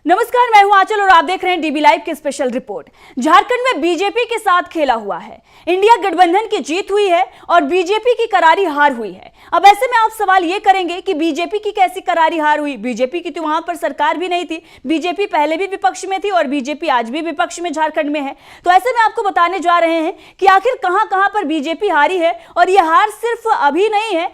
नमस्कार, मैं हूं आंचल और आप देख रहे हैं डीबी लाइव की स्पेशल रिपोर्ट। झारखंड में बीजेपी के साथ खेला हुआ है। इंडिया गठबंधन की जीत हुई है और बीजेपी की करारी हार हुई है। अब ऐसे में आप सवाल ये करेंगे कि बीजेपी की कैसी करारी हार हुई? बीजेपी की तो वहां पर सरकार भी नहीं थी। बीजेपी पहले भी विपक्ष में थी और बीजेपी आज भी विपक्ष में झारखंड में है। तो ऐसे में आपको बताने जा रहे हैं कि आखिर कहां पर बीजेपी हारी है। और यह हार सिर्फ अभी नहीं है,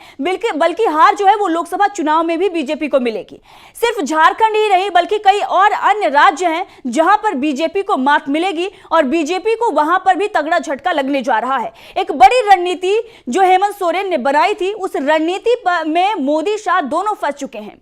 बल्कि हार जो है वो लोकसभा चुनाव में भी बीजेपी को मिलेगी। सिर्फ झारखंड ही नहीं बल्कि कई और अन्य राज्य हैं जहां पर बीजेपी को मात मिलेगी और बीजेपी को वहां पर भी तगड़ा झटका लगने जा रहा है। एक बड़ी रणनीति जो हेमंत सोरेन ने बनाई थी, उस रणनीति में मोदी शाह दोनों फंस चुके हैं।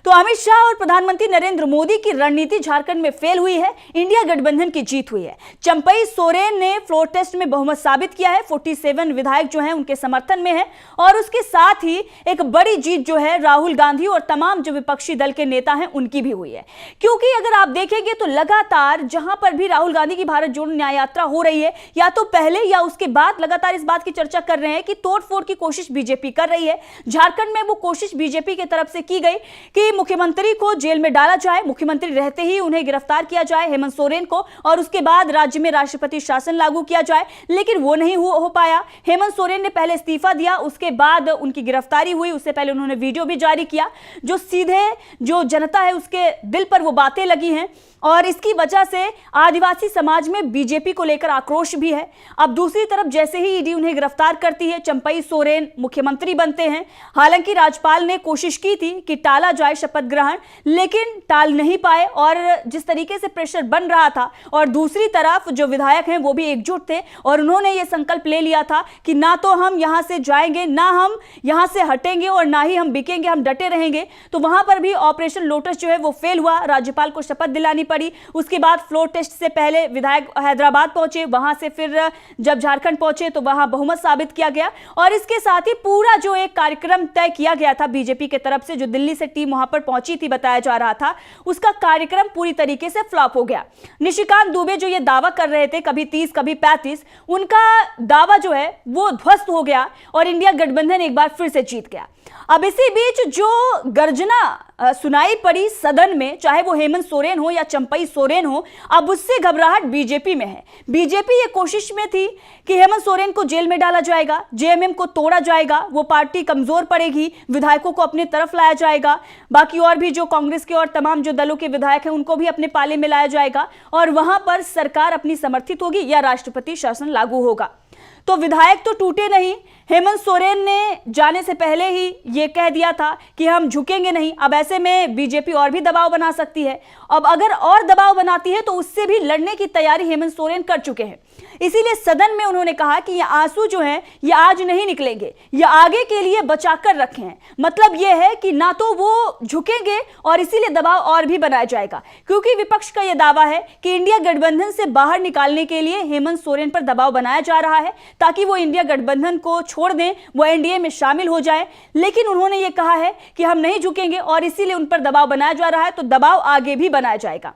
तो अमित शाह और प्रधानमंत्री नरेंद्र मोदी की रणनीति झारखंड में फेल हुई है। इंडिया गठबंधन की जीत हुई है। चंपई सोरेन ने फ्लोर टेस्ट में बहुमत साबित किया है। 47 विधायक जो हैं उनके समर्थन में है और उसके साथ ही एक बड़ी जीत जो है राहुल गांधी और तमाम जो विपक्षी दल के नेता हैं उनकी भी हुई है। क्योंकि अगर आप देखेंगे तो लगातार जहां पर भी राहुल गांधी की भारत जोड़ो न्याय यात्रा हो रही है, या तो पहले या उसके बाद लगातार इस बात की चर्चा कर रहे हैं कि तोड़फोड़ की कोशिश बीजेपी कर रही है। झारखंड में वो कोशिश बीजेपी की तरफ से की गई कि मुख्यमंत्री को जेल में डाला जाए, मुख्यमंत्री रहते ही उन्हें गिरफ्तार किया जाए हेमंत सोरेन को, और उसके बाद राज्य में राष्ट्रपति शासन लागू किया जाए। लेकिन वो नहीं हो पाया। हेमंत सोरेन ने पहले इस्तीफा दिया, उसके बाद उनकी गिरफ्तारी हुई। उससे पहले उन्होंने वीडियो भी जारी किया जो सीधे जो जनता है उसके दिल पर वो बातें लगी हैं और इसकी वजह से आदिवासी समाज में बीजेपी को लेकर आक्रोश भी है। अब दूसरी तरफ जैसे ही ईडी उन्हें गिरफ्तार करती है, चंपई सोरेन मुख्यमंत्री बनते हैं। हालांकि राज्यपाल ने कोशिश की थी कि टाला जाए शपथ ग्रहण, लेकिन टाल नहीं पाए और जिस तरीके से प्रेशर बन रहा था, और दूसरी तरफ जो विधायक हैं वो भी एकजुट थे और उन्होंने ये संकल्प ले लिया था कि ना तो हम यहां से जाएंगे, ना हम यहां से हटेंगे और ना ही हम बिकेंगे, हम डटे रहेंगे। तो वहां पर भी ऑपरेशन लोटस जो है वो फेल हुआ। राज्यपाल को शपथ दिलानी पड़ी। उसके बाद फ्लोर टेस्ट से पहले विधायक हैदराबाद पहुंचे, वहां से फिर जब झारखंड पहुंचे तो वहां बहुमत साबित किया गया। और इसके साथ ही पूरा जो एक कार्यक्रम तय किया गया था बीजेपी की तरफ से, जो दिल्ली से टीम वहां पर पहुंची थी बताया जा रहा था, उसका कार्यक्रम पूरी तरीके से फ्लॉप हो गया। निशिकांत दुबे जो ये दावा कर रहे थे कभी 30 कभी 35, उनका दावा जो है वो ध्वस्त हो गया और इंडिया गठबंधन एक बार फिर से जीत गया। अब इसी बीच जो गर्जना सुनाई पड़ी सदन में, चाहे वो हेमंत सोरेन हो या चंपई सोरेन हो, अब उससे घबराहट बीजेपी में है। बीजेपी ये कोशिश में थी कि हेमंत सोरेन को जेल में डाला जाएगा, जेएमएम को तोड़ा जाएगा, वो पार्टी कमजोर पड़ेगी, विधायकों को अपने तरफ लाया जाएगा, बाकी और भी जो कांग्रेस के और तमाम जो दलों के विधायक हैं उनको भी अपने पाले में लाया जाएगा और वहां पर सरकार अपनी समर्थित होगी या राष्ट्रपति शासन लागू होगा। तो विधायक तो टूटे नहीं। हेमंत सोरेन ने जाने से पहले ही ये कह दिया था कि हम झुकेंगे नहीं। अब ऐसे में बीजेपी और भी दबाव बना सकती है। अब अगर और दबाव बनाती है तो उससे भी लड़ने की तैयारी हेमंत सोरेन कर चुके हैं। इसीलिए सदन में उन्होंने कहा कि ये आंसू जो हैं ये आज नहीं निकलेंगे, ये आगे के लिए बचाकर रखे हैं। मतलब ये है कि ना तो वो झुकेंगे और इसीलिए दबाव और भी बनाया जाएगा, क्योंकि विपक्ष का यह दावा है कि इंडिया गठबंधन से बाहर निकालने के लिए हेमंत सोरेन पर दबाव बनाया जा रहा है ताकि वो इंडिया गठबंधन को छोड़ दें, वो एनडीए में शामिल हो जाए। लेकिन उन्होंने ये कहा है कि हम नहीं झुकेंगे और इसीलिए उन पर दबाव बनाया जा रहा है, तो दबाव आगे भी बनाया जाएगा।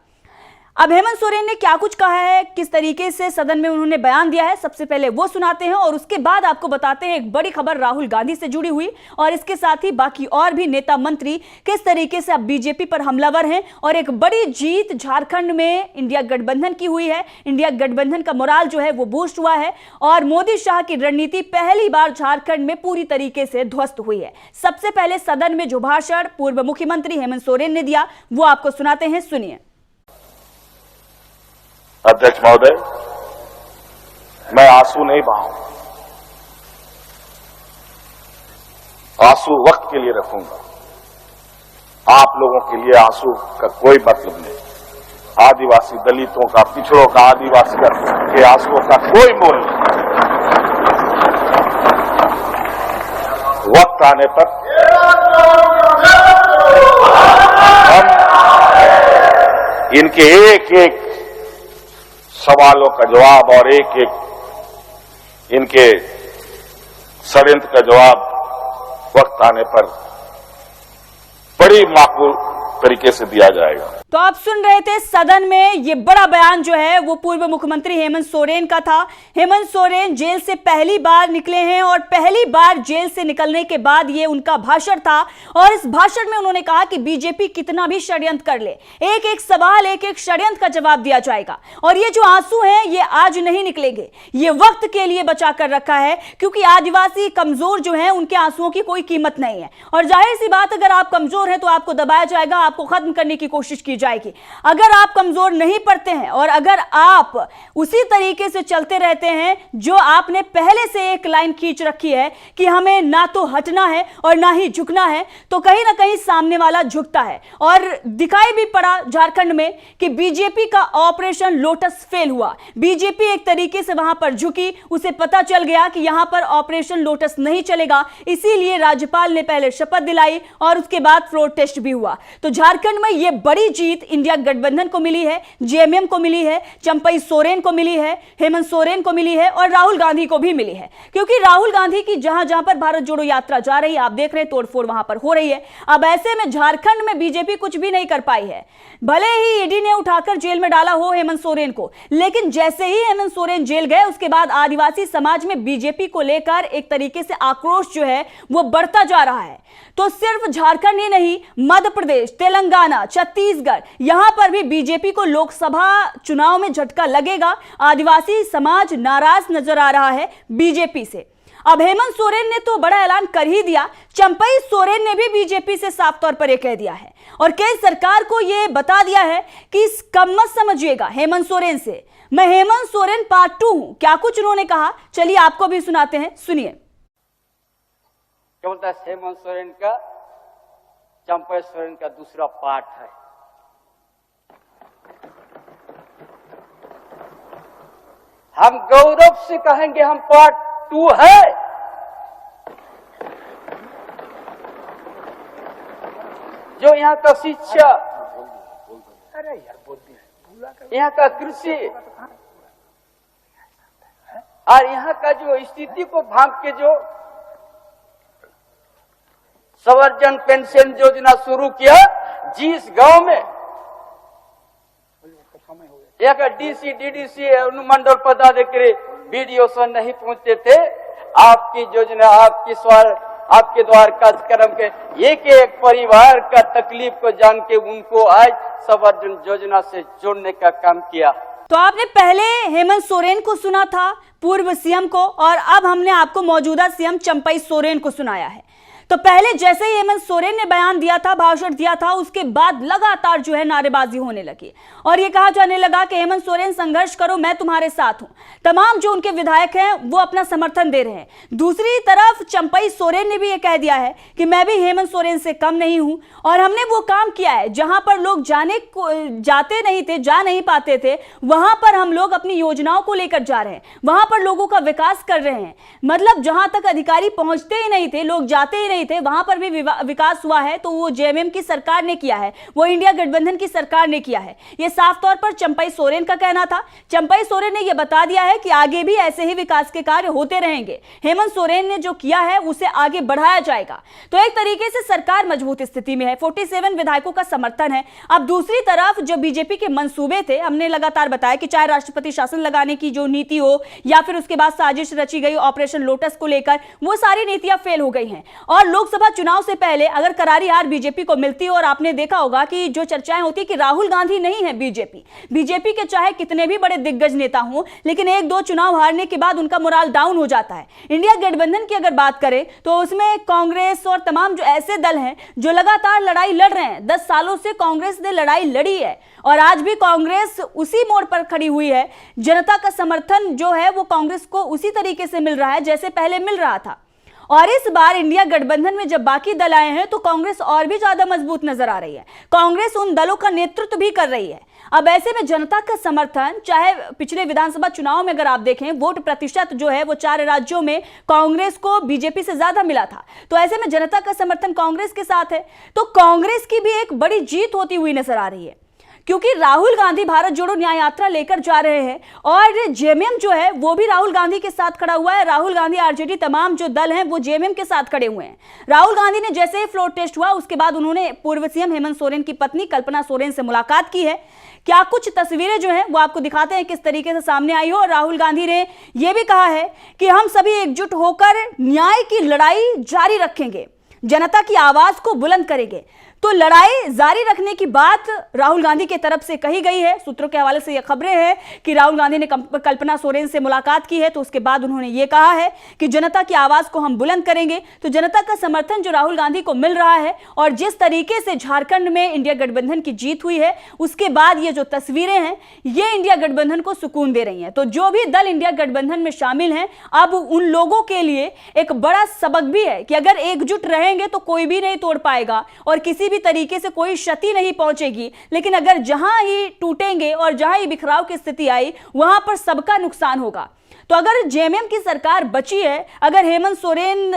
अब हेमंत सोरेन ने क्या कुछ कहा है, किस तरीके से सदन में उन्होंने बयान दिया है, सबसे पहले वो सुनाते हैं और उसके बाद आपको बताते हैं एक बड़ी खबर राहुल गांधी से जुड़ी हुई और इसके साथ ही बाकी और भी नेता मंत्री किस तरीके से अब बीजेपी पर हमलावर हैं। और एक बड़ी जीत झारखंड में इंडिया गठबंधन की हुई है। इंडिया गठबंधन का मोराल जो है वो बूस्ट हुआ है और मोदी शाह की रणनीति पहली बार झारखंड में पूरी तरीके से ध्वस्त हुई है। सबसे पहले सदन में जो भाषण पूर्व मुख्यमंत्री हेमंत सोरेन ने दिया वो आपको सुनाते हैं, सुनिए। अध्यक्ष महोदय, मैं आंसू नहीं बहाऊं, आंसू वक्त के लिए रखूंगा। आप लोगों के लिए आंसू का कोई मतलब नहीं। आदिवासी दलितों का, पिछड़ों का, आदिवासी के आंसुओं का कोई मोल नहीं। वक्त आने पर हम इनके एक एक सवालों का जवाब और एक एक इनके षड्यंत्र का जवाब वक्त आने पर बड़ी माकूल तरीके से दिया जाएगा। तो आप सुन रहे थे सदन में ये बड़ा बयान जो है वो पूर्व मुख्यमंत्री हेमंत सोरेन का था। हेमंत सोरेन जेल से पहली बार निकले हैं और पहली बार जेल से निकलने के बाद ये उनका भाषण था और इस भाषण में उन्होंने कहा कि बीजेपी कितना भी षड्यंत्र कर ले, एक एक सवाल, एक एक षड्यंत्र का जवाब दिया जाएगा और ये जो आंसू हैं ये आज नहीं निकलेंगे, ये वक्त के लिए बचा कर रखा है क्योंकि आदिवासी कमजोर जो है उनके आंसुओं की कोई कीमत नहीं है और जाहिर सी बात, अगर आप कमजोर हैं तो आपको दबाया जाएगा, आपको खत्म करने की कोशिश की जाएगी। अगर आप कमजोर नहीं पड़ते हैं और अगर आप उसी तरीके से चलते रहते हैं जो आपने पहले से एक लाइन खींच रखी है कि हमें ना तो हटना है और ना ही झुकना है, तो कहीं ना कहीं सामने वाला झुकता है और दिखाई भी पड़ा झारखंड में कि बीजेपी का ऑपरेशन लोटस फेल हुआ। बीजेपी एक तरीके से वहां पर झुकी, उसे पता चल गया कि यहां पर ऑपरेशन लोटस नहीं चलेगा, इसीलिए राज्यपाल ने पहले शपथ दिलाई और उसके बाद फ्लोर टेस्ट भी हुआ। तो झारखंड में यह बड़ी जीत इंडिया गठबंधन को मिली है, जेएमएम को मिली है, चंपई सोरेन को मिली है, हेमंत सोरेन को मिली है और राहुल गांधी को भी मिली है क्योंकि राहुल गांधी की जहां जहां पर भारत जोड़ो यात्रा जा रही है, आप देख रहे हैं तोड़फोड़ वहां पर हो रही है। अब ऐसे में झारखंड में बीजेपी कुछ भी नहीं कर पाई है, भले ही ईडी ने उठाकर जेल में डाला हो हेमंत सोरेन को, लेकिन जैसे ही हेमंत सोरेन जेल गए उसके बाद आदिवासी समाज में बीजेपी को लेकर एक तरीके से आक्रोश जो है वो बढ़ता जा रहा है। तो सिर्फ झारखंड ही नहीं, मध्य प्रदेश, तेलंगाना, छत्तीसगढ़, यहां पर भी बीजेपी को लोकसभा चुनाव में झटका लगेगा। आदिवासी समाज नाराज नजर आ रहा है बीजेपी से। अब हेमंत सोरेन ने तो बड़ा ऐलान कर ही दिया, चंपई सोरेन ने भी बीजेपी से साफ तौर पर यह कह दिया है और केंद्र सरकार को यह बता दिया है कि कम मत समझिएगा हेमंत सोरेन से, मैं हेमंत सोरेन पार्ट 2 हूं। क्या कुछ उन्होंने कहा, चलिए आपको भी सुनाते हैं, सुनिए। क्या बोलता है, हेमंत सोरेन का चंपई सोरेन का दूसरा पार्ट है। हम गौरव से कहेंगे हम पार्ट 2 है। जो यहाँ का शिक्षा, यहाँ का कृषि और यहाँ का जो स्थिति को भांप के जो संवर्धन पेंशन योजना शुरू किया, जिस गांव में एक डीसी डीडीसी अनुमंडल पदाधिकारी बीडीओ से नहीं पहुंचते थे, आपकी योजना, आपके द्वार कार्यक्रम के एक एक परिवार का तकलीफ को जान के उनको आज संवर्धन योजना से जोड़ने का काम किया। तो आपने पहले हेमंत सोरेन को सुना था, पूर्व सीएम को, और अब हमने आपको मौजूदा सीएम चंपई सोरेन को सुनाया है। तो पहले जैसे ही हेमंत सोरेन ने बयान दिया था, भाषण दिया था, उसके बाद लगातार जो है नारेबाजी होने लगी और ये कहा जाने लगा कि हेमंत सोरेन संघर्ष करो, मैं तुम्हारे साथ हूं। तमाम जो उनके विधायक हैं वो अपना समर्थन दे रहे हैं। दूसरी तरफ चंपई सोरेन ने भी ये कह दिया है कि मैं भी हेमंत सोरेन से कम नहीं हूं और हमने वो काम किया है जहां पर लोग जाते नहीं थे, जा नहीं पाते थे, वहां पर हम लोग अपनी योजनाओं को लेकर जा रहे हैं, वहां पर लोगों का विकास कर रहे हैं। मतलब जहां तक अधिकारी पहुंचते ही नहीं थे, लोग जाते ही नहीं थे, वहां पर भी विकास हुआ है तो वो जेएमएम की सरकार ने किया है, वो इंडिया गठबंधन की सरकार ने किया है। ये साफ तौर पर चंपई सोरेन का कहना था। चंपई सोरेन ने यह बता दिया है कि आगे भी ऐसे ही विकास के कार्य होते रहेंगे, हेमंत सोरेन ने जो किया है उसे आगे बढ़ाया जाएगा। तो एक तरीके से सरकार मजबूत स्थिति में है, 47 विधायकों का समर्थन है। अब दूसरी तरफ जो बीजेपी के मंसूबे थे, हमने लगातार बताया कि चाहे राष्ट्रपति शासन लगाने की जो नीति हो या फिर उसके बाद साजिश रची गई ऑपरेशन लोटस को लेकर, वो सारी नीतियां फेल हो गई हैं। और लोकसभा चुनाव से पहले अगर करारी हार बीजेपी को मिलती और आपने देखा होगा कि जो चर्चाएं होती कि राहुल गांधी नहीं है बीजेपी के चाहे कितने भी बड़े दिग्गज नेता हों, लेकिन एक दो चुनाव हारने के बाद उनका मोराल डाउन हो जाता है। इंडिया गठबंधन की अगर बात करें तो उसमें कांग्रेस और तमाम जो ऐसे दल हैं जो लगातार लड़ाई लड़ रहे हैं, 10 सालों से कांग्रेस ने लड़ाई लड़ी है और आज भी कांग्रेस उसी मोड़ पर खड़ी हुई है। जनता का समर्थन जो है वो कांग्रेस को उसी तरीके से मिल रहा है जैसे पहले मिल रहा था। और इस बार इंडिया गठबंधन में जब बाकी दल आए हैं तो कांग्रेस और भी ज्यादा मजबूत नजर आ रही है। कांग्रेस उन दलों का नेतृत्व भी कर रही है। अब ऐसे में जनता का समर्थन, चाहे पिछले विधानसभा चुनाव में अगर आप देखें, वोट प्रतिशत जो है वो 4 राज्यों में कांग्रेस को बीजेपी से ज्यादा मिला था। तो ऐसे में जनता का समर्थन कांग्रेस के साथ है, तो कांग्रेस की भी एक बड़ी जीत होती हुई नजर आ रही है। क्योंकि राहुल गांधी भारत जोड़ो न्याय यात्रा लेकर जा रहे हैं और जेएमएम जो है वो भी राहुल गांधी के साथ खड़ा हुआ है। राहुल गांधी, आरजेडी, तमाम जो दल हैं वो जेएमएम के साथ खड़े हुए हैं। राहुल गांधी ने जैसे ही फ्लोर टेस्ट हुआ उसके बाद उन्होंने पूर्व सीएम हेमंत सोरेन की पत्नी कल्पना सोरेन से मुलाकात की है। क्या कुछ तस्वीरें जो हैं वो आपको दिखाते हैं किस तरीके से सामने आई हो। और राहुल गांधी ने यह भी कहा है कि हम सभी एकजुट होकर न्याय की लड़ाई जारी रखेंगे, जनता की आवाज को बुलंद करेंगे। तो लड़ाई जारी रखने की बात राहुल गांधी की तरफ से कही गई है। सूत्रों के हवाले से यह खबरें हैं कि राहुल गांधी ने कल्पना सोरेन से मुलाकात की है, तो उसके बाद उन्होंने ये कहा है कि जनता की आवाज को हम बुलंद करेंगे। तो जनता का समर्थन जो राहुल गांधी को मिल रहा है और जिस तरीके से झारखंड में इंडिया गठबंधन की जीत हुई है, उसके बाद ये जो तस्वीरें हैं ये इंडिया गठबंधन को सुकून दे रही हैं। तो जो भी दल इंडिया गठबंधन में शामिल हैं, अब उन लोगों के लिए एक बड़ा सबक भी है कि अगर एकजुट रहेंगे तो कोई भी नहीं तोड़ पाएगा और किसी भी तरीके से कोई क्षति नहीं पहुंचेगी। लेकिन अगर जहां ही टूटेंगे और जहां ही बिखराव की स्थिति आई वहां पर सबका नुकसान होगा। तो अगर जेएमएम की सरकार बची है, अगर हेमंत सोरेन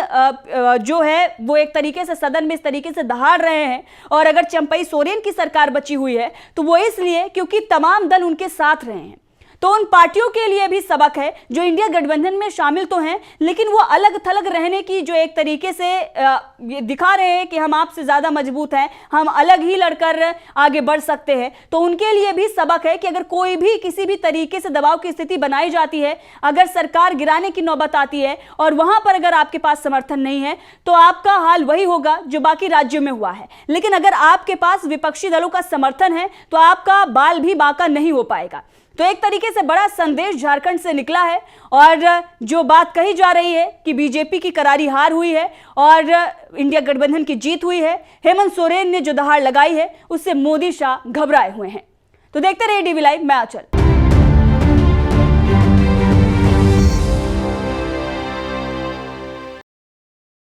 जो है वो एक तरीके से सदन में इस तरीके से दहाड़ रहे हैं और अगर चंपई सोरेन की सरकार बची हुई है तो वो इसलिए क्योंकि तमाम दल उनके साथ रहे हैं। तो उन पार्टियों के लिए भी सबक है जो इंडिया गठबंधन में शामिल तो हैं लेकिन वो अलग थलग रहने की जो एक तरीके से ये दिखा रहे हैं कि हम आपसे ज्यादा मजबूत हैं, हम अलग ही लड़कर आगे बढ़ सकते हैं। तो उनके लिए भी सबक है कि अगर कोई भी किसी भी तरीके से दबाव की स्थिति बनाई जाती है, अगर सरकार गिराने की नौबत आती है और वहां पर अगर आपके पास समर्थन नहीं है तो आपका हाल वही होगा जो बाकी राज्यों में हुआ है। लेकिन अगर आपके पास विपक्षी दलों का समर्थन है तो आपका बाल भी बांका नहीं हो पाएगा। तो एक तरीके से बड़ा संदेश झारखंड से निकला है और जो बात कही जा रही है कि बीजेपी की करारी हार हुई है और इंडिया गठबंधन की जीत हुई है, हेमंत सोरेन ने जो दहाड़ लगाई है उससे मोदी शाह घबराए हुए हैं। तो देखते रहिए डीवी लाइव, मैं आंचल।